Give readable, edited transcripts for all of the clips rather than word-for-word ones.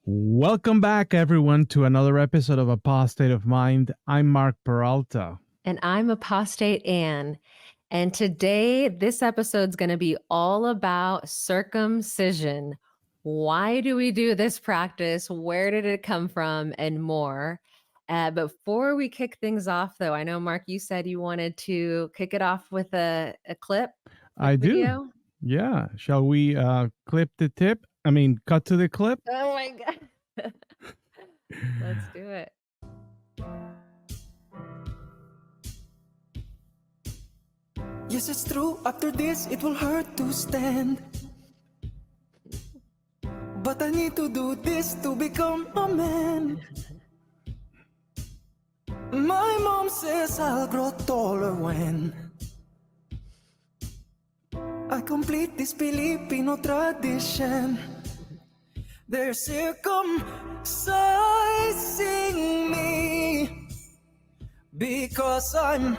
Welcome back, everyone, to another episode of Apostate of Mind. I'm Mark Peralta. And I'm Apostate Anne. And today, this episode's going to be all about circumcision. Why do we do this practice? Where did it come from? And more. Before we kick things off, though, I know, Mark, you said you wanted to kick it off with a clip. I video. do. Yeah. Shall we cut to the clip? Oh my God. Let's do it. Yes, it's true, after this it will hurt to stand. But I need to do this to become a man. My mom says I'll grow taller when I complete this Filipino tradition. They're circumcising me because I'm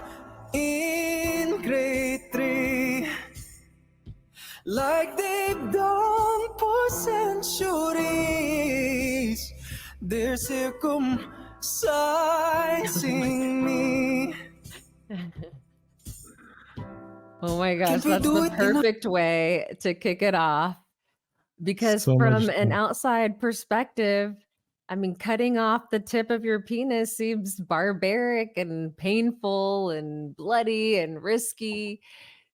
in grade 3, like they've done for centuries. They're circumcising me. Oh my gosh, that's the perfect way to kick it off. Because from an outside perspective, I mean, cutting off the tip of your penis seems barbaric and painful and bloody and risky.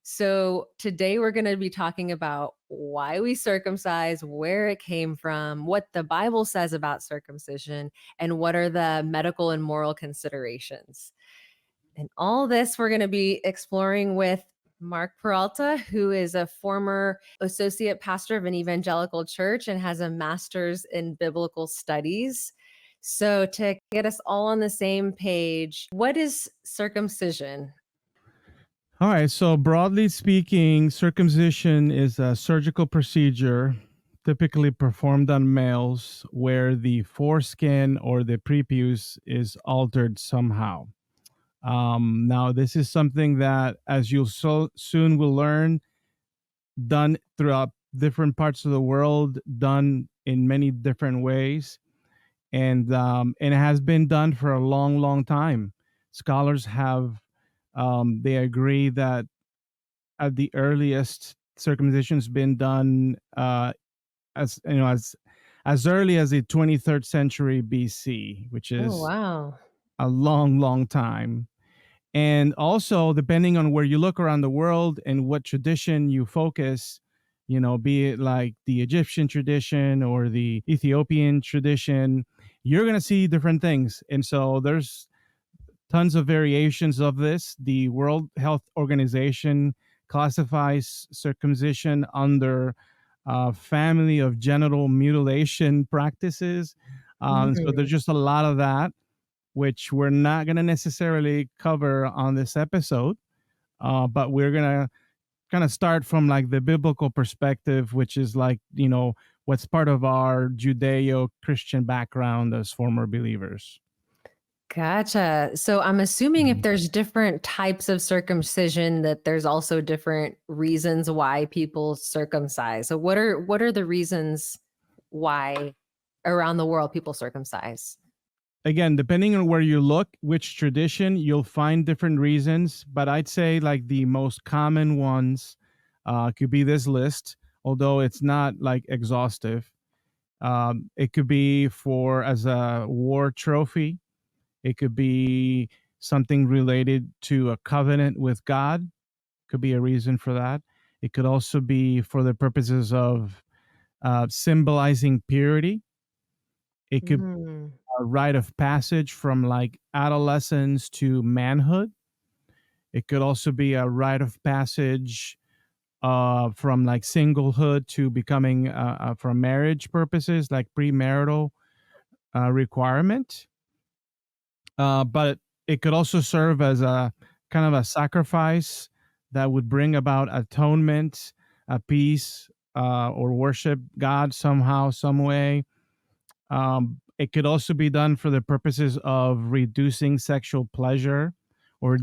So today we're going to be talking about why we circumcise, where it came from, what the Bible says about circumcision, and what are the medical and moral considerations. And all this we're going to be exploring with Mark Peralta, who is a former associate pastor of an evangelical church and has a master's in biblical studies. So to get us all on the same page, what is circumcision? All right. So broadly speaking, circumcision is a surgical procedure typically performed on males where the foreskin or the prepuce is altered somehow. Now, this is something that, as you'll soon will learn, done throughout different parts of the world, done in many different ways, and it has been done for a long, long time. Scholars have they agree that at the earliest, circumcision's been done as early as the 23rd century BC, which is wow, a long, long time. And also, depending on where you look around the world and what tradition you focus, be it like the Egyptian tradition or the Ethiopian tradition, you're going to see different things. And so there's tons of variations of this. The World Health Organization classifies circumcision under a family of genital mutilation practices. So there's just a lot of that, which we're not going to necessarily cover on this episode, but we're going to kind of start from like the biblical perspective, which is like, what's part of our Judeo-Christian background as former believers. Gotcha. So I'm assuming if there's different types of circumcision, that there's also different reasons why people circumcise. So what are the reasons why around the world people circumcise? Again, depending on where you look, which tradition, you'll find different reasons. But I'd say like the most common ones could be this list, although it's not like exhaustive. It could be as a war trophy. It could be something related to a covenant with God. Could be a reason for that. It could also be for the purposes of symbolizing purity. It could be a rite of passage from like adolescence to manhood. It could also be a rite of passage from like singlehood to becoming for marriage purposes, like premarital requirement. But it could also serve as a kind of a sacrifice that would bring about atonement, a peace, or worship God somehow, some way. It could also be done for the purposes of reducing sexual pleasure or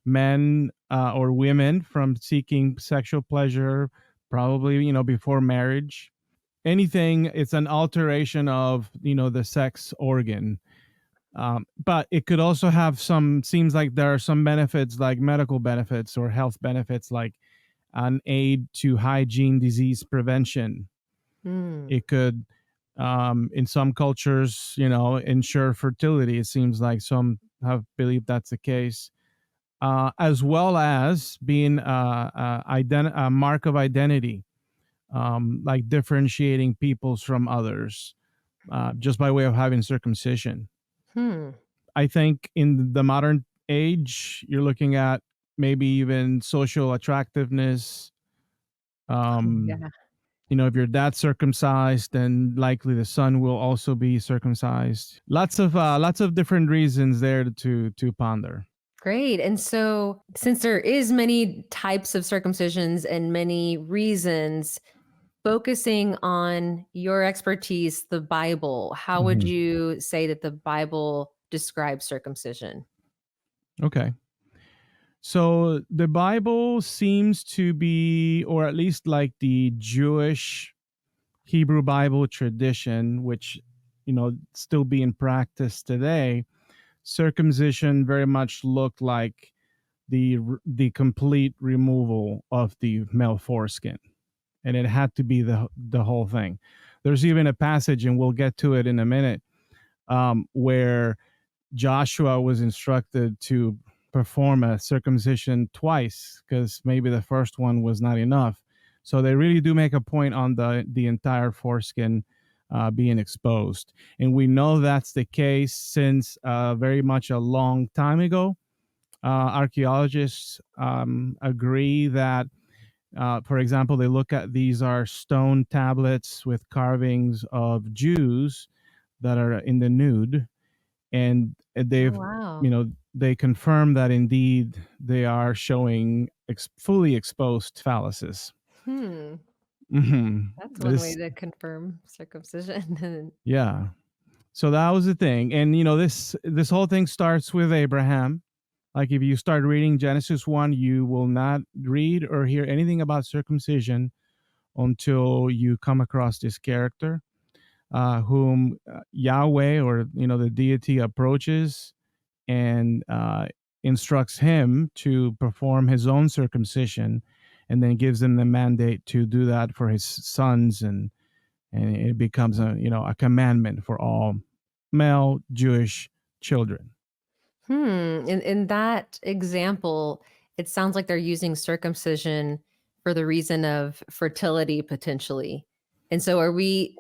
men or women from seeking sexual pleasure, probably, before marriage. anything, it's an alteration of, the sex organ. But it could also have seems like there are some benefits, like medical benefits or health benefits, like an aid to hygiene, disease prevention. It could, in some cultures, ensure fertility. It seems like some have believed that's the case, as well as being a mark of identity, like differentiating peoples from others, just by way of having circumcision. I think in the modern age, you're looking at maybe even social attractiveness. Um, Yeah. if your dad's circumcised, then likely the son will also be circumcised. Lots of different reasons there to ponder. Great. And so, since there is many types of circumcisions and many reasons, focusing on your expertise, the Bible, how would Mhm. you say that the Bible describes circumcision? Okay. So the Bible seems to be, or at least like the Jewish Hebrew Bible tradition, which, still being practiced today, circumcision very much looked like the complete removal of the male foreskin, and it had to be the whole thing. There's even a passage, and we'll get to it in a minute, where Joshua was instructed to perform a circumcision twice because maybe the first one was not enough. So they really do make a point on the entire foreskin being exposed, and we know that's the case since very much a long time ago. Archaeologists agree that, for example, they look at these are stone tablets with carvings of Jews that are in the nude, and Oh, they've wow. they confirm that indeed they are showing fully exposed phalluses. Hmm. That's one way This, to confirm circumcision. yeah. So that was the thing, and this whole thing starts with Abraham. Like if you start reading Genesis 1, you will not read or hear anything about circumcision until you come across this character, whom Yahweh, or the deity, approaches and instructs him to perform his own circumcision, and then gives him the mandate to do that for his sons, and it becomes a commandment for all male Jewish children. In that example, it sounds like they're using circumcision for the reason of fertility potentially. And so are we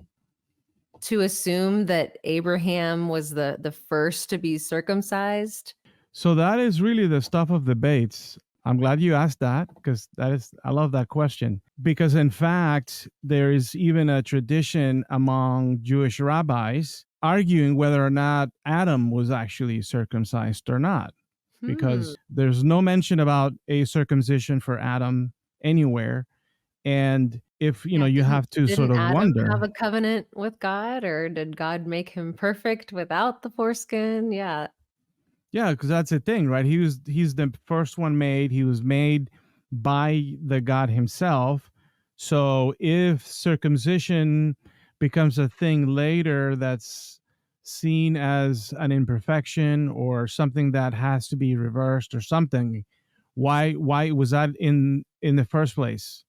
to assume that Abraham was the first to be circumcised? So that is really the stuff of debates. I'm glad you asked that, because I love that question. Because in fact, there is even a tradition among Jewish rabbis arguing whether or not Adam was actually circumcised or not, Hmm. because there's no mention about a circumcision for Adam anywhere. And if Yeah, you have to sort didn't of Adam wonder. have a covenant with God, or did God make him perfect without the foreskin? Yeah. Yeah, because that's the thing, right? He's the first one made. He was made by the God himself. So if circumcision becomes a thing later that's seen as an imperfection or something that has to be reversed or something, why was that in the first place?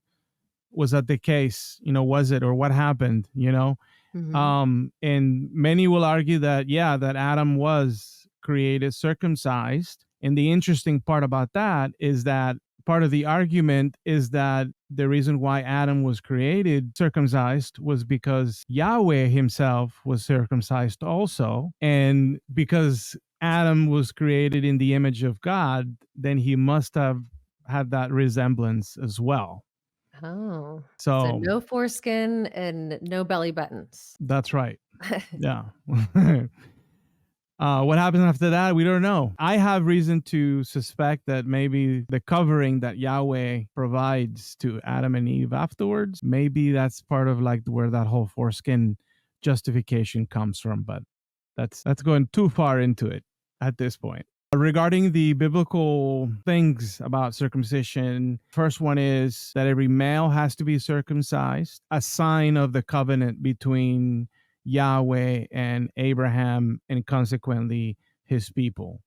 Was that the case? Was it, or what happened? Hmm. And many will argue that, yeah, that Adam was created circumcised. And the interesting part about that is that part of the argument is that the reason why Adam was created circumcised was because Yahweh himself was circumcised also. And because Adam was created in the image of God, then he must have had that resemblance as well. Oh, so So no foreskin and no belly buttons. that's right. Yeah. What happens after that, we don't know. I have reason to suspect that maybe the covering that Yahweh provides to Adam and Eve afterwards, maybe that's part of like where that whole foreskin justification comes from. But that's going too far into it at this point. Regarding the biblical things about circumcision, first one is that every male has to be circumcised, a sign of the covenant between Yahweh and Abraham and consequently his people.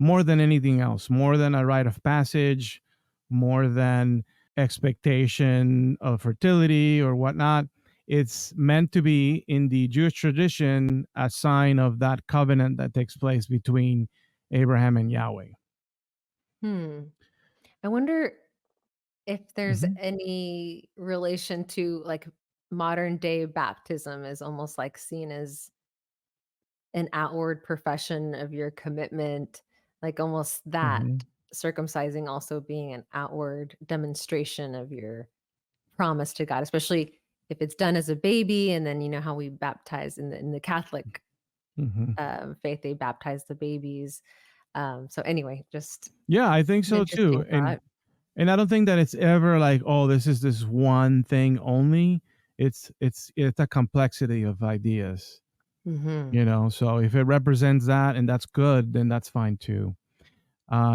More than anything else, more than a rite of passage, more than expectation of fertility or whatnot. It's meant to be in the Jewish tradition a sign of that covenant that takes place between Abraham and Yahweh. I wonder if there's Mhm. any relation to like modern day baptism is almost like seen as an outward profession of your commitment, like almost that Mhm. circumcising also being an outward demonstration of your promise to God, especially if it's done as a baby. And then you know how we baptize in the Catholic Mhm. faith, they baptize the babies. So anyway, just Yeah, I think an so too. interesting thought. And I don't think that it's ever like, oh, this is this one thing only. It's a complexity of ideas, Hmm. you know. So if it represents that and that's good, then that's fine too.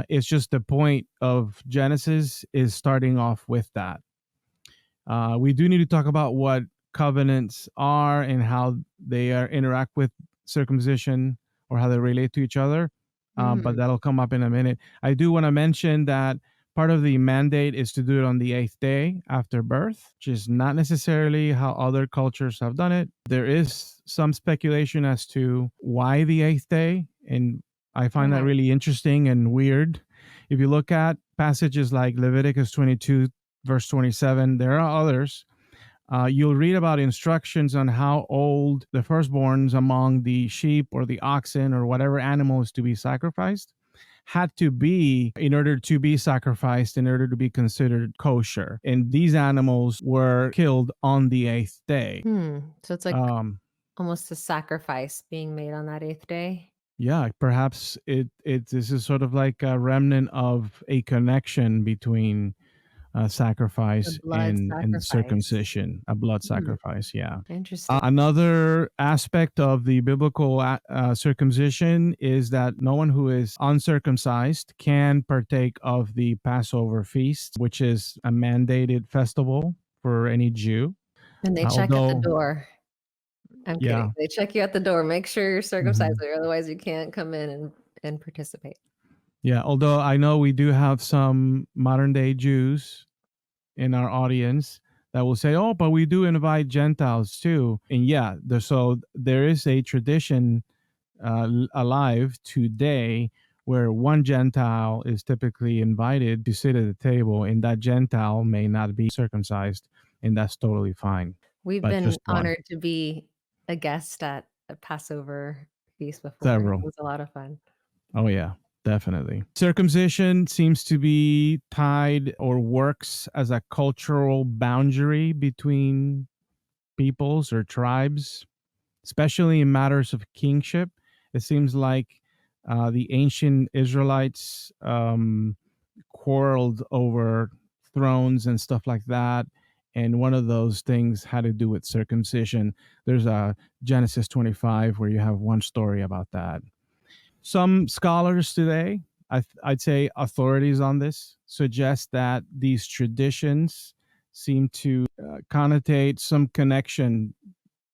It's just the point of Genesis is starting off with that. We do need to talk about what covenants are and how they interact with circumcision or how they relate to each other. But Hmm. that'll come up in a minute. I do want to mention that part of the mandate is to do it on the eighth day after birth, which is not necessarily how other cultures have done it. There is some speculation as to why the eighth day, and I find that Right. really interesting and weird. If you look at passages like Leviticus 22, verse 27, there are others. You'll read about instructions on how old the firstborns among the sheep or the oxen or whatever animal is to be sacrificed had to be in order to be sacrificed, in order to be considered kosher. And these animals were killed on the eighth day. So it's like Um, almost a sacrifice being made on that eighth day. yeah, perhaps this is sort of like a remnant of a connection between The sacrifice blood and sacrifice. circumcision, a blood Hmm. sacrifice. Yeah. Interesting. Another aspect of the biblical circumcision is that no one who is uncircumcised can partake of the Passover feast, which is a mandated festival for any Jew. And they check at the Although, door. I'm kidding. yeah, They check you at the door. Make sure you're circumcised, mhm, or otherwise you can't come in and participate. yeah. Although I know we do have some modern day Jews in our audience that will say, "Oh, but we do invite Gentiles too." And yeah, so there is a tradition alive today where one Gentile is typically invited to sit at the table, and that Gentile may not be circumcised, and that's totally fine. We've But been just one, honored to be a guest at a Passover feast before. It several. was a lot of fun. Oh yeah, definitely. Circumcision seems to be tied or works as a cultural boundary between peoples or tribes, especially in matters of kingship. It seems like the ancient Israelites quarreled over thrones and stuff like that. And one of those things had to do with circumcision. There's a Genesis 25 where you have one story about that. Some scholars today, I'd say authorities on this, suggest that these traditions seem to connotate some connection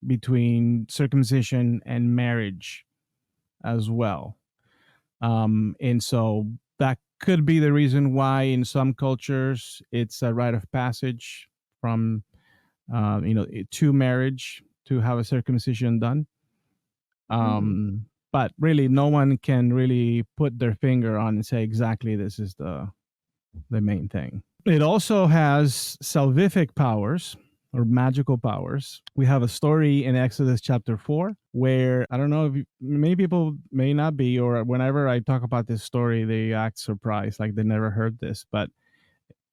between circumcision and marriage as well. And so that could be the reason why in some cultures it's a rite of passage from, to marriage to have a circumcision done. Hmm. But really, no one can really put their finger on and say exactly this is the main thing. It also has salvific powers or magical powers. We have a story in Exodus chapter 4 where I don't know if many people may not be, or whenever I talk about this story, they act surprised, like they never heard this. But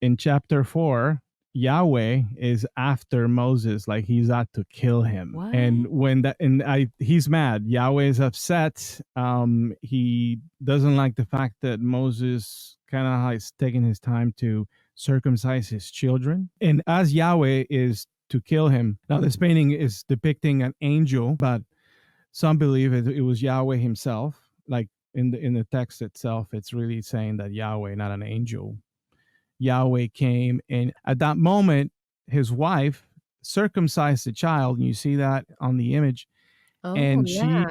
in chapter 4, Yahweh is after Moses, like he's out to kill him. And What? when that, and I, he's mad. Yahweh is upset. He doesn't like the fact that Moses kind of has taken his time to circumcise his children. And as Yahweh is to kill him, now this painting is depicting an angel, but some believe it was Yahweh himself, like in the text itself, it's really saying that Yahweh, not an angel. Yahweh came, and at that moment, his wife circumcised the child, and you see that on the image. Oh, And yeah.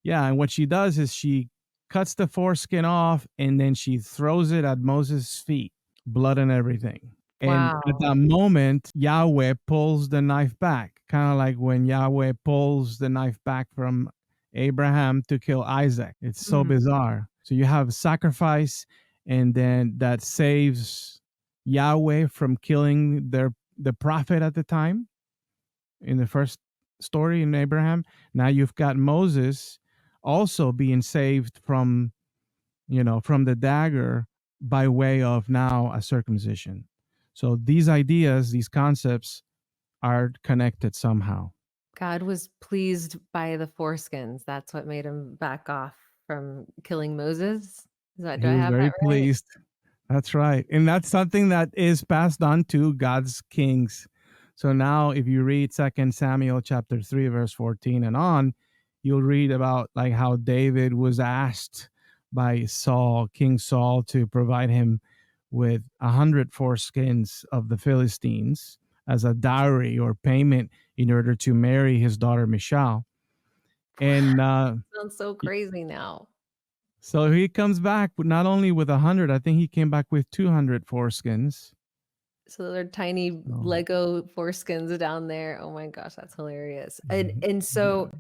and what she does is she cuts the foreskin off, and then she throws it at Moses' feet, blood and everything. And at Wow. that moment, Yahweh pulls the knife back, kind of like when Yahweh pulls the knife back from Abraham to kill Isaac. It's so Mhm. bizarre. So you have sacrifice, and then that saves Yahweh from killing the prophet at the time in the first story in Abraham. Now you've got Moses also being saved from the dagger by way of now a circumcision. So these ideas, these concepts are connected somehow. God was pleased by the foreskins. That's what made him back off from killing Moses. Do He I was have that very right? pleased. That's right. And that's something that is passed on to God's kings. So now if you read 2 Samuel chapter 3 verse 14 and on, you'll read about like how David was asked by King Saul, to provide him with 100 foreskins of the Philistines as a dowry or payment in order to marry his daughter Michal. And Sounds so crazy now. so he comes back not only with 100, I think he came back with 200 foreskins. So they're tiny So, Lego foreskins down there. Oh my gosh, that's hilarious. And mhm. and Yeah. so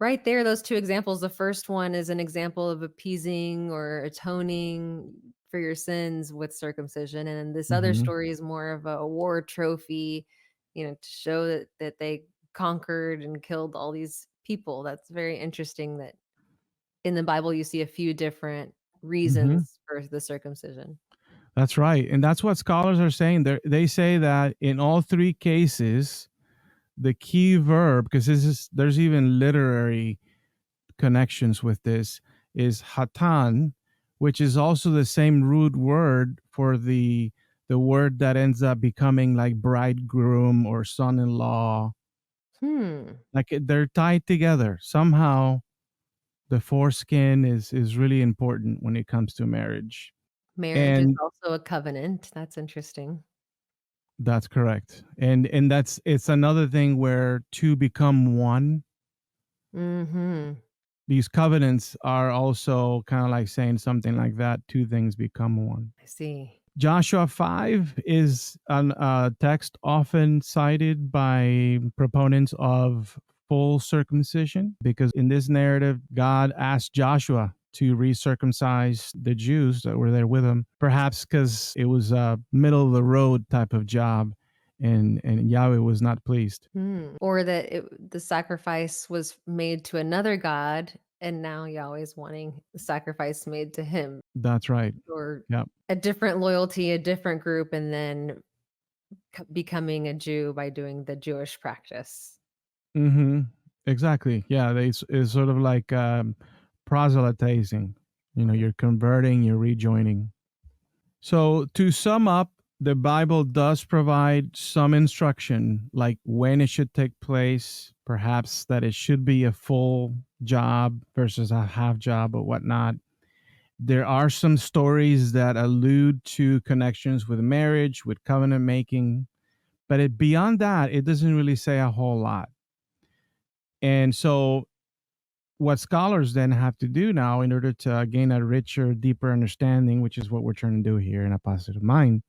right there, those two examples, the first one is an example of appeasing or atoning for your sins with circumcision. And then this other Mhm. story is more of a war trophy, to show that they conquered and killed all these people. That's very interesting that in the Bible you see a few different Mhm. reasons for the circumcision. That's right. And that's what scholars are saying. They say that in all three cases, the key verb, because there's even literary connections with this, is hatan, which is also the same root word for the word that ends up becoming like bridegroom or son-in-law. Hmm. Like they're tied together somehow. The foreskin is really important when it comes to marriage. Marriage is And also a covenant. That's interesting. that's correct. And it's another thing where two become one. Mhm. These covenants are also kind of like saying something like that: two things become one. I see. Joshua 5 is a text often cited by proponents of full circumcision, because in this narrative, God asked Joshua to recircumcise the Jews that were there with him, perhaps because it was a middle of the road type of job, and Yahweh was not pleased. Or that the sacrifice was made to another god, and now Yahweh's wanting the sacrifice made to him, That's right. or Yeah. a different loyalty, a different group, and then becoming a Jew by doing the Jewish practice. Mm-hmm. Exactly. Yeah. It's sort of like proselytizing. You're converting, you're rejoining. So, to sum up, the Bible does provide some instruction, like when it should take place, perhaps that it should be a full job versus a half job or whatnot. There are some stories that allude to connections with marriage, with covenant making, but beyond that, it doesn't really say a whole lot. And so, what scholars then have to do now in order to gain a richer, deeper understanding, which is what we're trying to do here in A Positive Mind,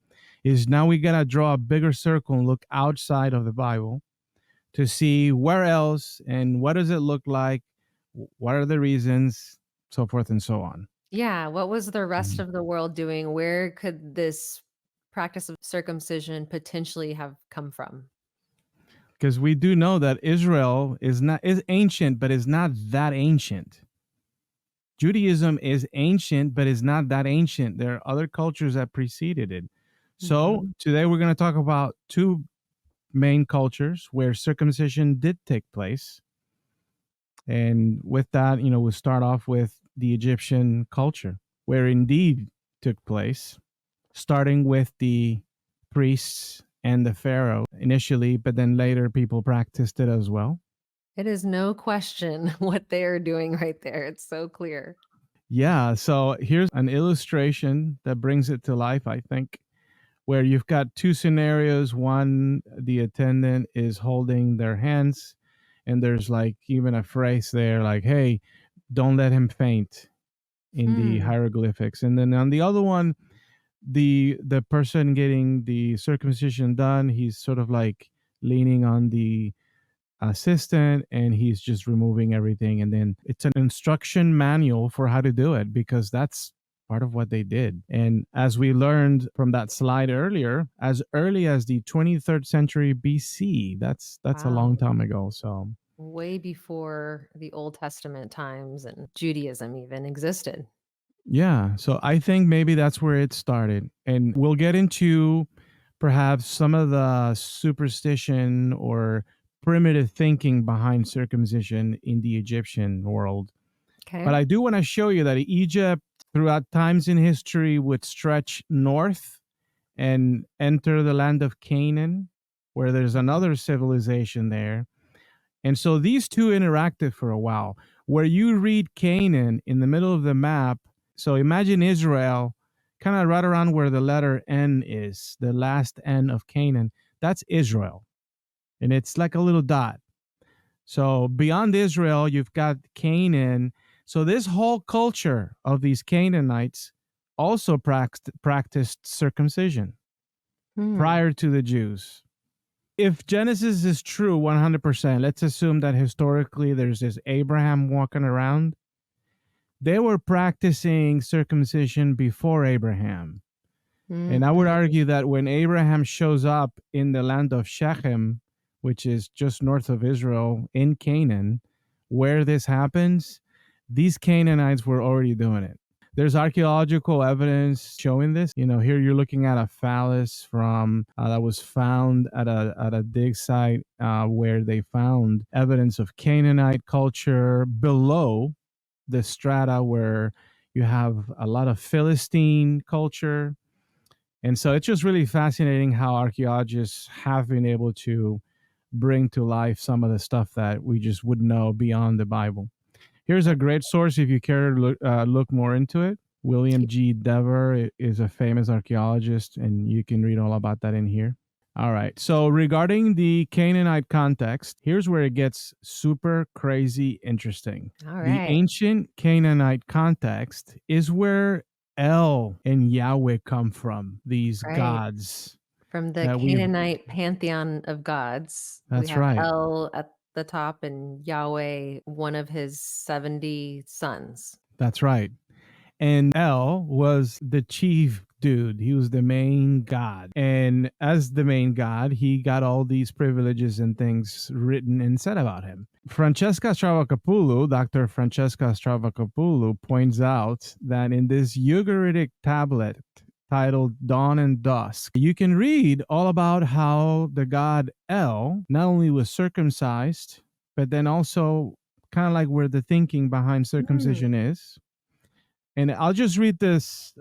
is now we got to draw a bigger circle and look outside of the Bible to see where else and what does it look like, what are the reasons, so forth and so on. Yeah, what was the rest Mhm. of the world doing? Where could this practice of circumcision potentially have come from? Because we do know that Israel is ancient, but is not that ancient. Judaism is ancient, but is not that ancient. There are other cultures that preceded it. So Mhm. today we're going to talk about two main cultures where circumcision did take place. And with that, we'll start off with the Egyptian culture, where indeed took place, starting with the priests and the pharaoh initially, but then later people practiced it as well. It is no question what they are doing right there. It's so clear. Yeah, so here's an illustration that brings it to life, I think, where you've got two scenarios. One, the attendant is holding their hands, and there's like even a phrase there like, hey, don't let him faint in the Hmm. hieroglyphics. And then on the other one, the person getting the circumcision done, he's sort of like leaning on the assistant and he's just removing everything, and then it's an instruction manual for how to do it because that's part of what they did. And as we learned from that slide earlier, as early as the 23rd century BC, that's a long Wow. time ago. So Way before the Old Testament times and Judaism even existed. yeah, so I think maybe that's where it started. And we'll get into perhaps some of the superstition or primitive thinking behind circumcision in the Egyptian world. Okay. But I do want to show you that Egypt, throughout times in history, would stretch north and enter the land of Canaan, where there's another civilization there. And so these two interacted for a while. Where you read Canaan in the middle of the map, so imagine Israel kind of right around where the letter N is, the last N of Canaan. That's Israel. And it's like a little dot. So beyond Israel, you've got Canaan. So this whole culture of these Canaanites also practiced circumcision Hmm. prior to the Jews. If Genesis is true 100%, let's assume that historically there's this Abraham walking around. They were practicing circumcision before Abraham. And I would Mhm. argue that when Abraham shows up in the land of Shechem, which is just north of Israel in Canaan, where this happens, these Canaanites were already doing it. There's archaeological evidence showing this. You know, here you're looking at a phallus from that was found at a dig site where they found evidence of Canaanite culture below the strata where you have a lot of Philistine culture. And so it's just really fascinating how archaeologists have been able to bring to life some of the stuff that we just wouldn't know beyond the Bible. Here's a great source if you care to look more into it. William G. Dever is a famous archaeologist, and you can read all about that in here. All right. So, regarding the Canaanite context, here's where it gets super crazy interesting. All The right. ancient Canaanite context is where El and Yahweh come from, these Right. gods From the that we've. Canaanite pantheon of gods, we That's have right. El at the top and Yahweh, one of his 70 sons. That's right. And El was the chief dude. He was the main god. And as the main god, he got all these privileges and things written and said about him. Francesca Stravacopoulou, Dr. Francesca Stravacopoulou, points out that in this Ugaritic tablet titled Dawn and Dusk, you can read all about how the god El not only was circumcised, but then also kind of like where the thinking behind Hmm. circumcision is. And I'll just read this.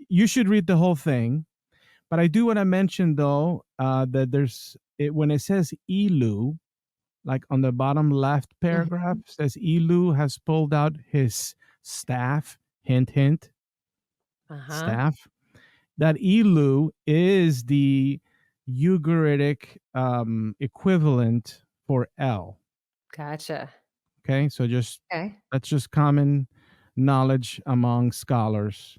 You should read the whole thing, but I do want to mention though that there's it when it says Elu, like on the bottom left paragraph Mhm. says Elu has pulled out his staff. Hint, hint. Uh-huh. Staff. That Elu is the Ugaritic equivalent for L. Gotcha. Okay, so just Okay. that's just common knowledge among scholars.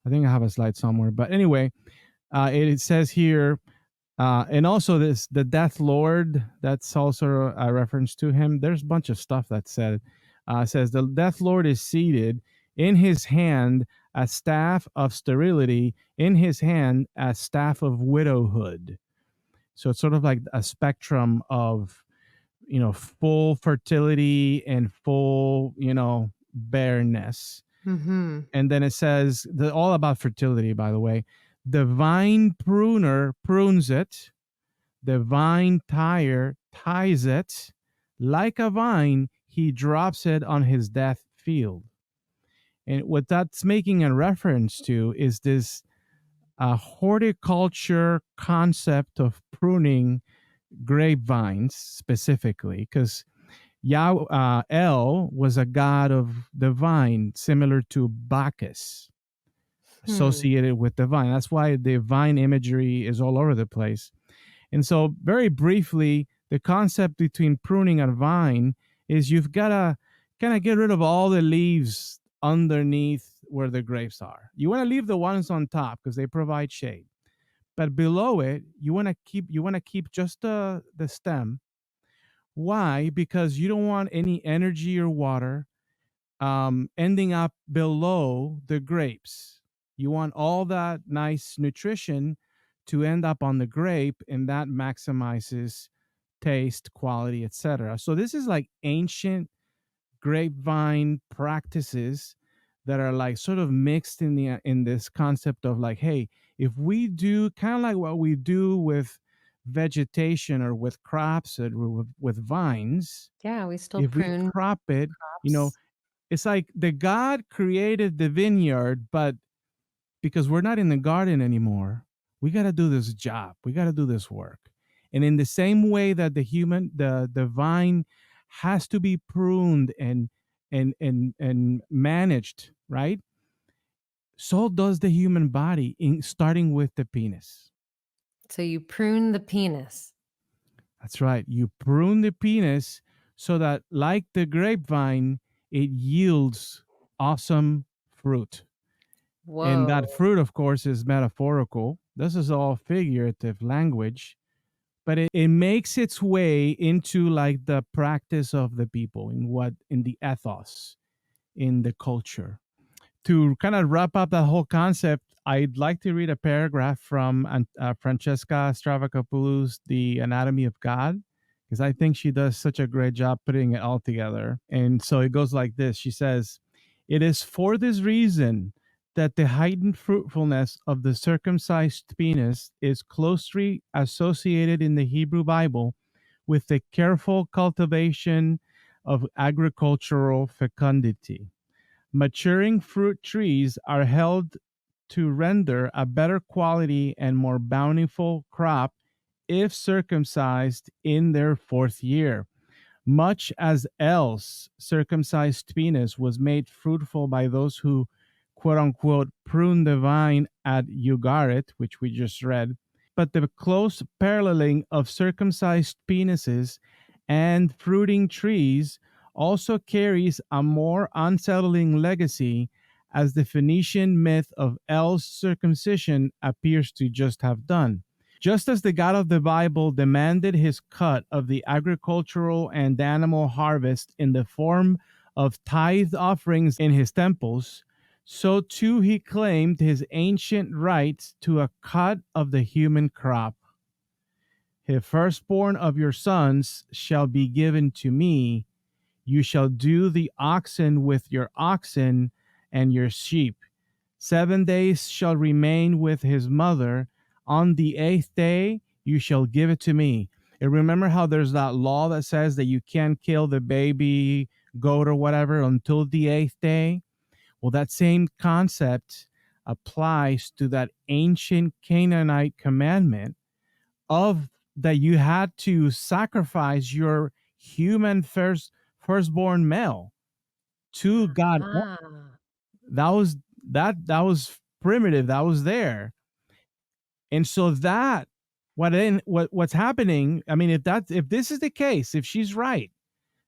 I think I have a slide somewhere, but anyway, it says here, and also this the Death Lord. That's also a reference to him. There's a bunch of stuff that said says the Death Lord is seated in his hand a staff of sterility, in his hand a staff of widowhood. So it's sort of like a spectrum of full fertility and full bareness. Mm-hmm. And then it says all about fertility, by the way. The vine pruner prunes it, the vine tire ties it. Like a vine, he drops it on his death field. And what that's making a reference to is this horticulture concept of pruning grapevines specifically, because El was a god of the vine, similar to Bacchus, associated with the vine. That's why the vine imagery is all over the place. And so, very briefly, the concept between pruning and vine is you've got to kind of get rid of all the leaves underneath where the grapes are. You want to leave the ones on top because they provide shade. But below it, you want to keep just the stem. Why? Because you don't want any energy or water ending up below the grapes. You want all that nice nutrition to end up on the grape, and that maximizes taste, quality, etc. So this is like ancient grapevine practices that are like sort of mixed in this concept of like, hey, if we do kind of like what we do with vegetation or with crops or with vines, Yeah, we still if we prune crop it, you know, crops. it's like the God created the vineyard, but because we're not in the garden anymore, we got to do this job. We got to do this work. And in the same way that the vine has to be pruned and managed, right? So does the human body, starting with the penis. So you prune the penis. That's right. You prune the penis so that, like the grapevine, it yields awesome fruit. And Whoa. that fruit, of course, is metaphorical. This is all figurative language, but it makes its way into like the practice of the people in the ethos, in the culture. To kind of wrap up that whole concept, I'd like to read a paragraph from Francesca Stravakopoulos, The Anatomy of God, because I think she does such a great job putting it all together. And so it goes like this. She says, "It is for this reason that the heightened fruitfulness of the circumcised penis is closely associated in the Hebrew Bible with the careful cultivation of agricultural fecundity. Maturing fruit trees are held to render a better quality and more bountiful crop if circumcised in their fourth year. Much as else, circumcised penis was made fruitful by those who, quote unquote, prune the vine at Ugarit, which we just read. But the close paralleling of circumcised penises and fruiting trees also carries a more unsettling legacy, as the Phoenician myth of El's circumcision appears to just have done. Just as the God of the Bible demanded his cut of the agricultural and animal harvest in the form of tithe offerings in his temples, so too he claimed his ancient right to a cut of the human crop. The firstborn of your sons shall be given to me. You shall do the oxen with your oxen and your sheep. 7 days shall remain with his mother. On the eighth day you shall give it to me." And remember how there's that law that says that you can't kill the baby goat or whatever until the eighth day? Well, that same concept applies to that ancient Canaanite commandment of that you had to sacrifice your human firstborn male to God. Ah. That was that was primitive. That was there. And so that what's happening, I mean, if this is the case, if she's right,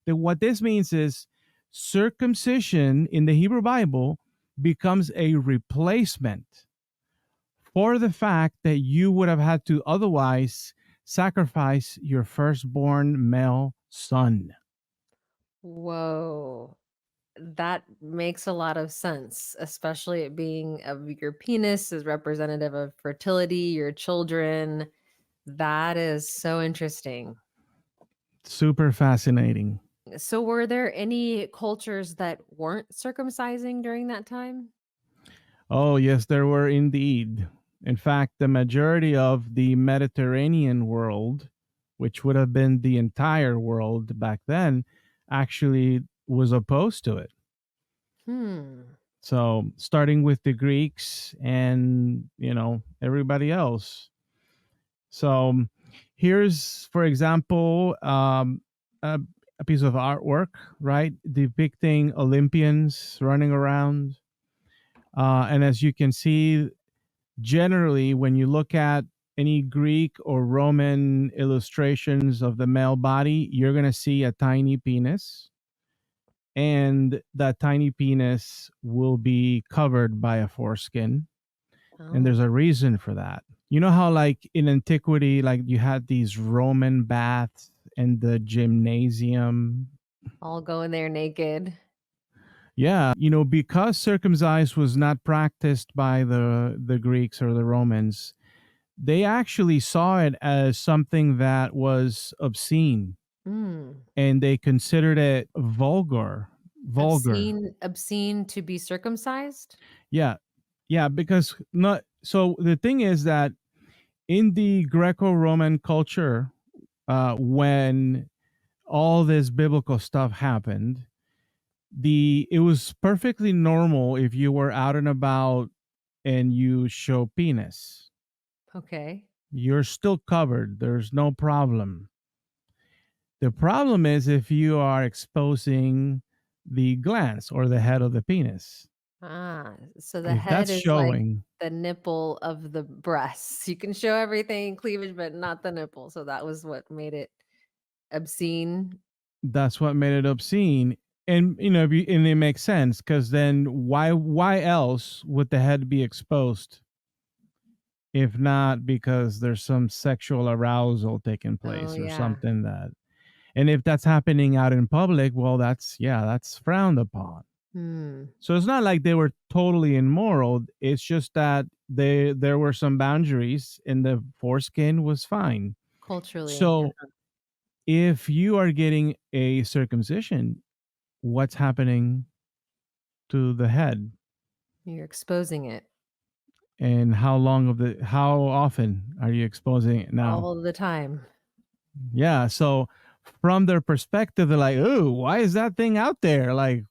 then what this means is circumcision in the Hebrew Bible becomes a replacement for the fact that you would have had to otherwise sacrifice your firstborn male son. Whoa. That makes a lot of sense, especially it being of your penis is representative of fertility, your children. That is so interesting. Super fascinating. So, were there any cultures that weren't circumcising during that time? Oh, yes, there were indeed. In fact, the majority of the Mediterranean world, which would have been the entire world back then, actually was opposed to it. Hmm. So, starting with the Greeks and, everybody else. So, here's, for example, a piece of artwork, right, depicting Olympians running around. And as you can see, generally, when you look at any Greek or Roman illustrations of the male body, you're going to see a tiny penis. And that tiny penis will be covered by a foreskin. And there's Oh, a reason for that. You know how, like, in antiquity, like, you had these Roman baths and the gymnasium. all going there naked. Yeah, because circumcised was not practiced by the Greeks or the Romans, they actually saw it as something that was obscene, Mm. and they considered it vulgar. Obscene to be circumcised? Yeah. Yeah, because not so the thing is that in the Greco-Roman culture, when all this biblical stuff happened, it was perfectly normal if you were out and about and you show penis. Okay. You're still covered. There's no problem. The problem is if you are exposing the glans or the head of the penis. Ah, so the If head that's is like showing, the nipple of the breasts. You can show everything cleavage, but not the nipple. So that was what made it obscene. that's what made it obscene. And and it makes sense, because then why else would the head be exposed if not because there's some sexual arousal taking Oh place or yeah. something that. And if that's happening out in public, well, that's frowned upon. Hmm. So it's not like they were totally immoral. It's just that there were some boundaries, and the foreskin was fine. Culturally. So if you are getting a circumcision, what's happening to the head, You're exposing it and how often are you exposing it now? all the time. Yeah. So from their perspective, they're like, "Ooh, why is that thing out there? Like,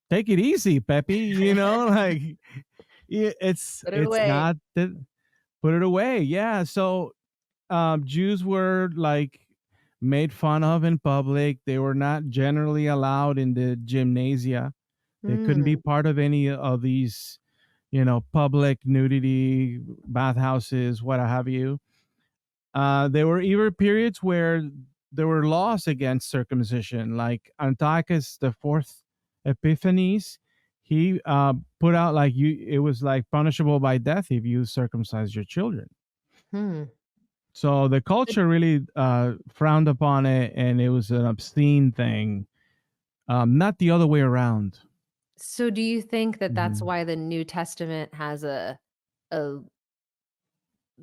take it easy, Peppy." Like, Put it it's away. not that. Put it away. Yeah. So Jews were like made fun of in public. They were not generally allowed in the gymnasia. They couldn't be Hmm. part of any of these, public nudity bathhouses, what have you. There were even periods where there were laws against circumcision, like Antiochus the Fourth Epiphanes. He put out like it was like punishable by death if you circumcised your children. Hmm. So the culture really frowned upon it, and it was an obscene thing, not the other way around. So do you think that that's Mhm. why the New Testament has a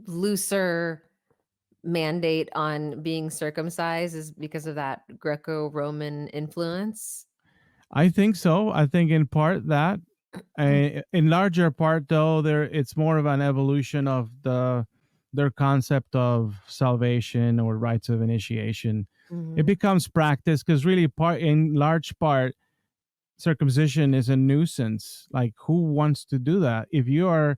looser mandate on being circumcised is because of that Greco-Roman influence? I think so. I think in part that, in larger part though, it's more of an evolution of their concept of salvation or rites of initiation. It Mhm. becomes practice because really, in large part, circumcision is a nuisance. Like, who wants to do that? If you are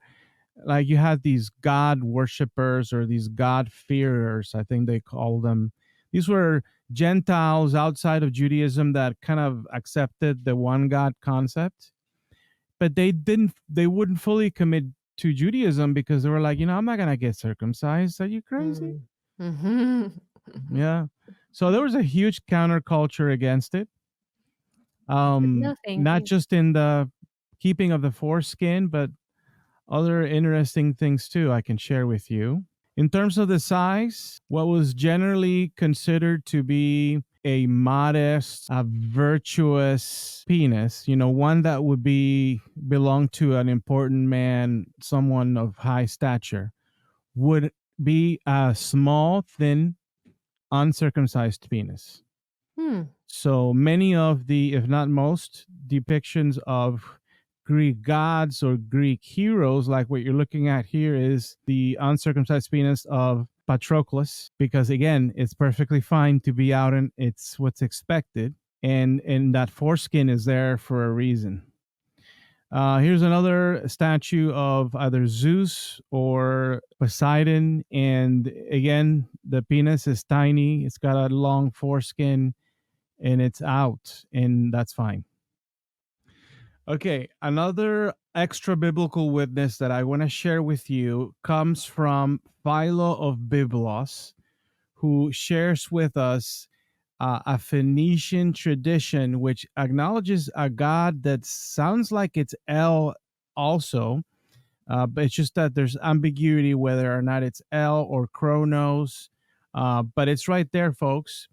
like, you have these god worshippers or these god fearers, I think they call them. These were Gentiles outside of Judaism that kind of accepted the one god concept, but they wouldn't fully commit to Judaism because they were like, I'm not gonna get circumcised. Are you crazy? Mm. Mhm. Yeah. So there was a huge counterculture against it. No, thank Not you. just in the keeping of the foreskin, but other interesting things too I can share with you. In terms of the size, what was generally considered to be a modest, a virtuous penis, one that would belong to an important man, someone of high stature, would be a small, thin, uncircumcised penis. Hmm. So many of the, if not most, depictions of Greek gods or Greek heroes, like what you're looking at here, is the uncircumcised penis of Patroclus, because again, it's perfectly fine to be out and it's what's expected. And that foreskin is there for a reason. Here's another statue of either Zeus or Poseidon. And again, the penis is tiny, it's got a long foreskin, and it's out, and that's fine. Okay, another extra biblical witness that I want to share with you comes from Philo of Byblos, who shares with us a Phoenician tradition which acknowledges a god that sounds like it's El also, but it's just that there's ambiguity whether or not it's El or Kronos. But it's right there, folks.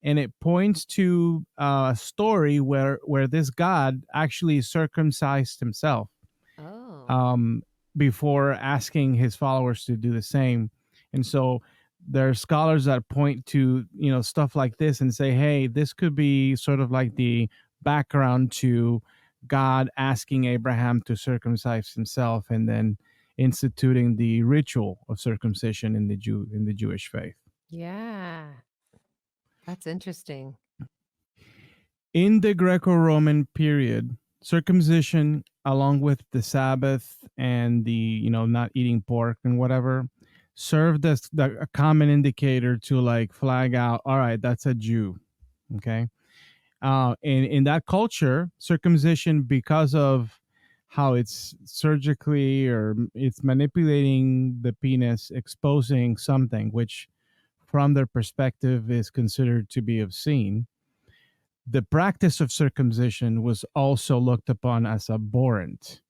And it points to a story where this god actually circumcised himself Oh. um, before asking his followers to do the same. And so there are scholars that point to stuff like this and say, hey, this could be sort of like the background to God asking Abraham to circumcise himself and then instituting the ritual of circumcision in the Jewish faith. Yeah. That's interesting. In the Greco-Roman period, circumcision, along with the Sabbath and the not eating pork and whatever, served as a common indicator to like flag out, all right, that's a Jew. Okay. In that culture, circumcision, because of how it's surgically or it's manipulating the penis, exposing something which from their perspective is considered to be obscene, the practice of circumcision was also looked upon as abhorrent.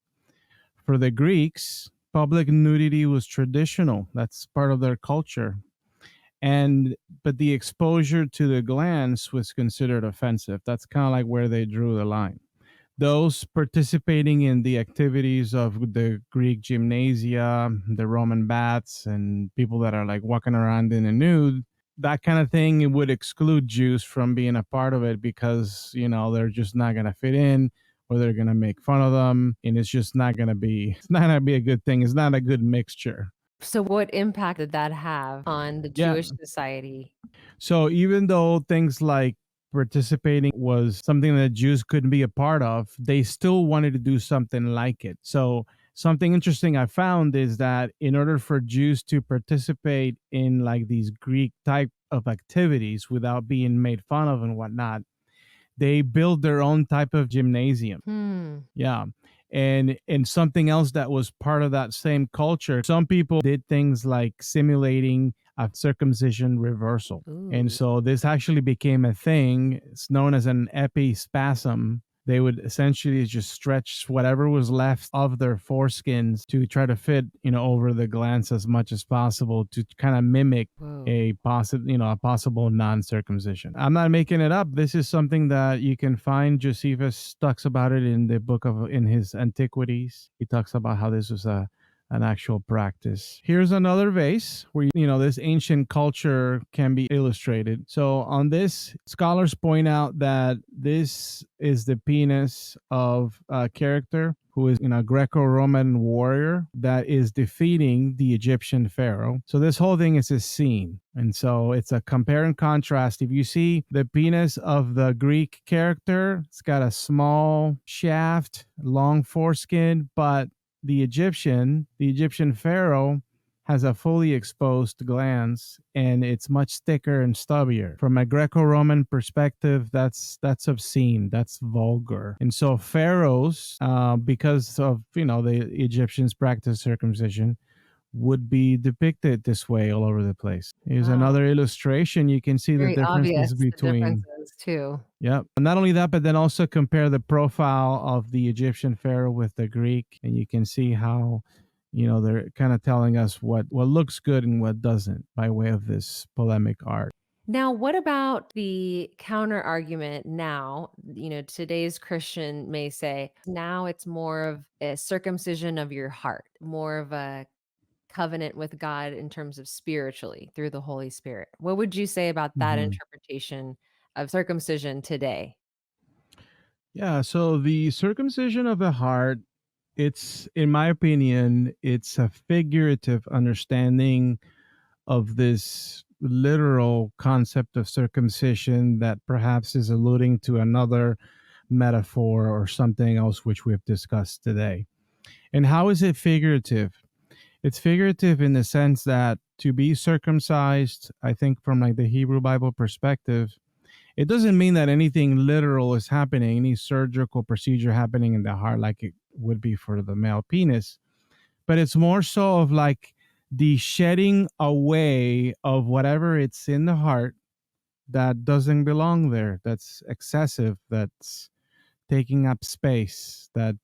For the Greeks, public nudity was traditional. That's part of their culture. But the exposure to the glans was considered offensive. That's kind of like where they drew the line. Those participating in the activities of the Greek gymnasia, the Roman baths, and people that are like walking around in a nude, that kind of thing, it would exclude Jews from being a part of it because, they're just not going to fit in, or they're going to make fun of them. And it's not going to be a good thing. It's not a good mixture. So what impact did that have on the Yeah. Jewish society? So even though things like participating was something that Jews couldn't be a part of, they still wanted to do something like it. So something interesting I found is that in order for Jews to participate in like these Greek type of activities without being made fun of and whatnot, they build their own type of gymnasium. Yeah. And something else that was part of that same culture, some people did things like simulating a circumcision reversal. And so this actually became a thing. It's known as an epispasm. They would essentially just stretch whatever was left of their foreskins to try to fit, over the glans as much as possible to kind of mimic a possible non-circumcision. I'm not making it up. This is something that you can find. Josephus talks about it in in his Antiquities. He talks about how this was an actual practice. Here's another vase where this ancient culture can be illustrated. So on this, scholars point out that this is the penis of a character who is a Greco-Roman warrior that is defeating the Egyptian pharaoh. So this whole thing is a scene. And so it's a compare and contrast. If you see the penis of the Greek character, it's got a small shaft, long foreskin, but the Egyptian pharaoh has a fully exposed glans, and it's much thicker and stubbier. From a Greco-Roman perspective, that's obscene, that's vulgar. And so pharaohs, because of the Egyptians practice circumcision, would be depicted this way all over the place. Here's another illustration. You can see Very the differences obvious, the between differences too. Yep. And not only that, but then also compare the profile of the Egyptian pharaoh with the Greek, and you can see how, they're kind of telling us what looks good and what doesn't by way of this polemic art. Now, what about the counter argument now? Today's Christian may say, now it's more of a circumcision of your heart, more of a covenant with God in terms of spiritually through the Holy Spirit. What would you say about that interpretation of circumcision today? Yeah, so the circumcision of the heart, it's, in my opinion, it's a figurative understanding of this literal concept of circumcision that perhaps is alluding to another metaphor or something else which we've discussed today. And how is it figurative? It's figurative in the sense that to be circumcised, I think from like the Hebrew Bible perspective, It doesn't mean that anything literal is happening, any surgical procedure happening in the heart like it would be for the male penis, but it's more so of like the shedding away of whatever it's in the heart that doesn't belong there, that's excessive, that's taking up space, that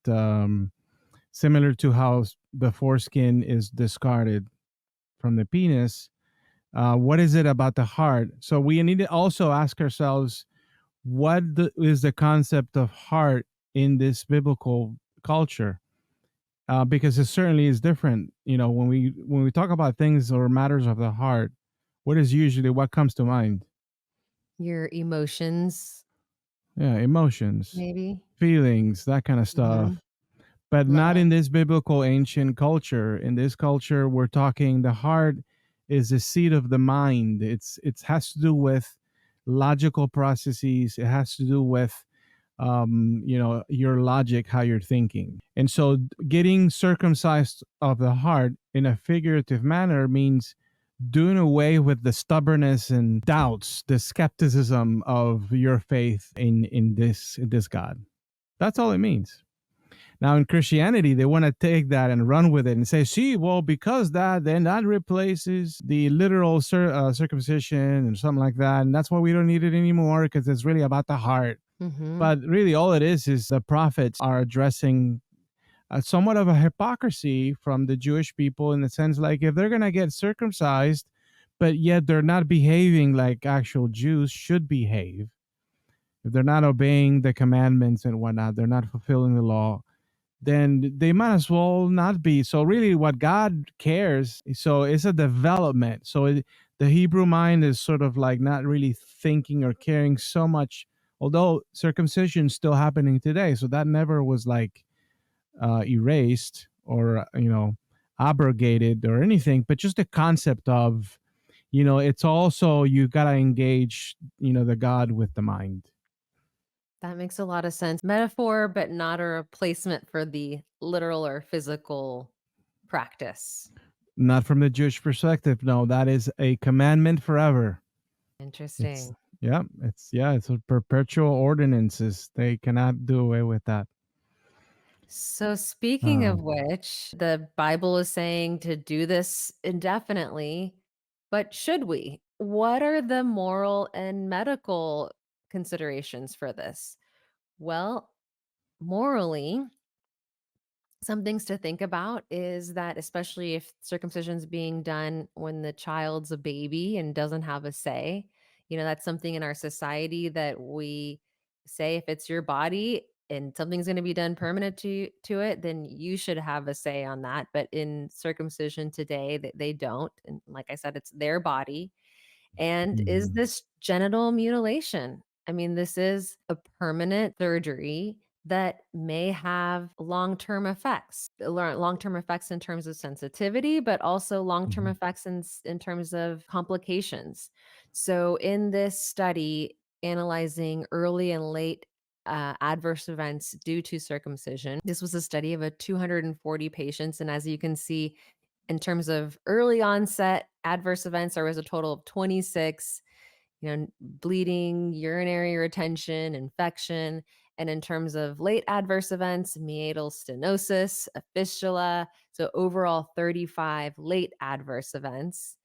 similar to how the foreskin is discarded from the penis. What is it about the heart? So we need to also ask ourselves, is the concept of heart in this biblical culture? Because it certainly is different. When we talk about things or matters of the heart, what comes to mind? Your emotions, Yeah, emotions, maybe. feelings, that kind of Hmm. stuff. But not Love. in this biblical ancient culture. In this culture, we're talking the heart is the seat of the mind. It has to do with logical processes. It has to do with your logic, how you're thinking. And so getting circumcised of the heart in a figurative manner means doing away with the stubbornness and doubts, the skepticism of your faith in this God. That's all it means. Now in Christianity, they want to take that and run with it and say, "See, well, because then that replaces the literal circumcision and something like that, and that's why we don't need it anymore because it's really about the heart." Hmm. But really, all it is the prophets are addressing somewhat of a hypocrisy from the Jewish people, in the sense like, if they're gonna get circumcised, but yet they're not behaving like actual Jews should behave, if they're not obeying the commandments and whatnot, they're not fulfilling the law, then they might as well not be. So really what God cares, so it's a development. So the Hebrew mind is sort of like not really thinking or caring so much, although circumcision is still happening today. So that never was like erased or, abrogated or anything, but just the concept of, it's also, you got to engage, the God with the mind. That makes a lot of sense. Metaphor, but not a replacement for the literal or physical practice. Not from the Jewish perspective. No, that is a commandment forever. It's Interesting. it's a perpetual ordinances. They cannot do away with that. So, speaking of Um, which, the Bible is saying to do this indefinitely, but should we? What are the moral and medical considerations for this? Well, morally, some things to think about is that, especially if circumcision is being done when the child's a baby and doesn't have a say, that's something in our society that we say, if it's your body and something's going to be done permanent to it, then you should have a say on that. But in circumcision today, they don't. And like I said, it's their body. And is mhm, this genital mutilation? I mean, this is a permanent surgery that may have long-term effects. Long-term effects in terms of sensitivity, but also long-term mhm, effects in terms of complications. So in this study analyzing early and late adverse events due to circumcision, this was a study of 240 patients. And as you can see, in terms of early onset adverse events, there was a total of 26, bleeding, urinary retention, infection. And in terms of late adverse events, meatal stenosis, a fistula. So overall, 35 late adverse events.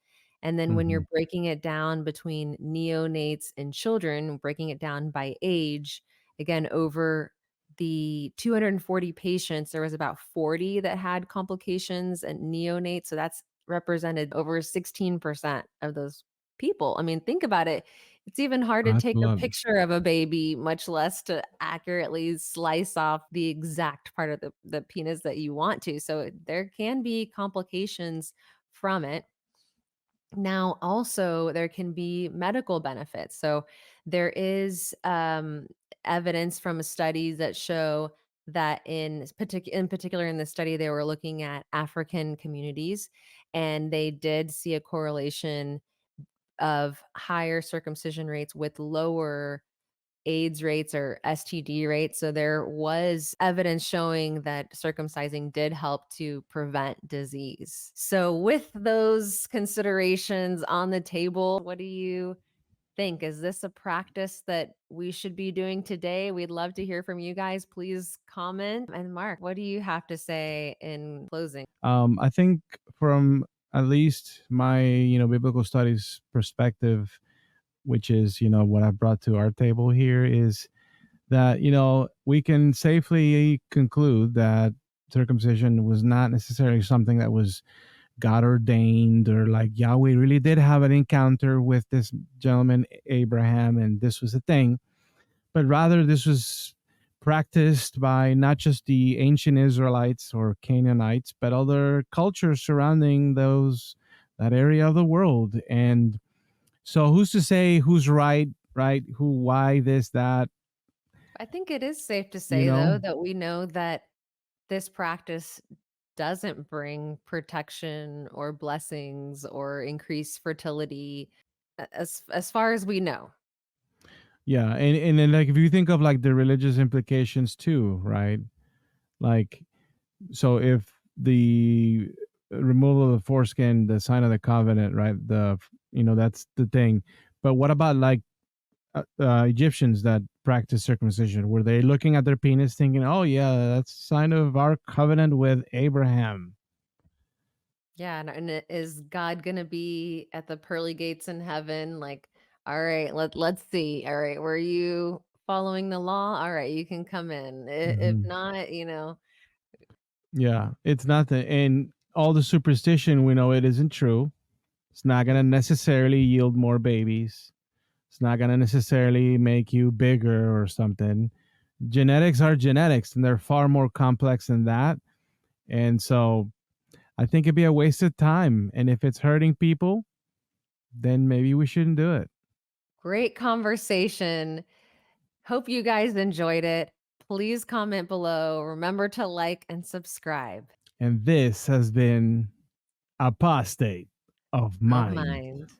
And then when mhm. you're breaking it down between neonates and children, breaking it down by age, again, over the 240 patients, there was about 40 that had complications and neonates. So that's represented over 16% of those people. I mean, think about it. It's even hard to That's a take a lot. picture of a baby, much less to accurately slice off the exact part of the penis that you want to. So there can be complications from it. Now, also, there can be medical benefits. So, there is evidence from studies that show that in particular in the study, they were looking at African communities, and they did see a correlation of higher circumcision rates with lower AIDS rates or STD rates. So there was evidence showing that circumcising did help to prevent disease. So with those considerations on the table, what do you think? Is this a practice that we should be doing today? We'd love to hear from you guys. Please comment. And Mark, what do you have to say in closing? I think from at least my biblical studies perspective, which is what I've brought to our table here, is that we can safely conclude that circumcision was not necessarily something that was God ordained, or like Yahweh really did have an encounter with this gentleman Abraham and this was a thing, but rather this was practiced by not just the ancient Israelites or Canaanites, but other cultures surrounding that area of the world. And so who's to say who's right, who, why, this, that, I think it is safe to you say, know? though, that we know that this practice doesn't bring protection or blessings or increased fertility, as far as we know. Yeah, and then like if you think of like the religious implications too, right? Like, so if the removal of the foreskin, the sign of the covenant, right? That's the thing. But what about like Egyptians that practice circumcision? Were they looking at their penis thinking, "Oh yeah, that's a sign of our covenant with Abraham"? Yeah, is God gonna be at the pearly gates in heaven? Like, all right, let's see. All right, were you following the law? All right, you can come in. If Hmm. not, Yeah, it's nothing, and all the superstition, we know it isn't true. It's not gonna necessarily yield more babies. It's not going to necessarily make you bigger or something. Genetics are genetics, and they're far more complex than that. And so I think it'd be a waste of time. And if it's hurting people, then maybe we shouldn't do it. great conversation. Hope you guys enjoyed it. Please comment below. Remember to like and subscribe. And this has been Apostate of Of Mind. mind.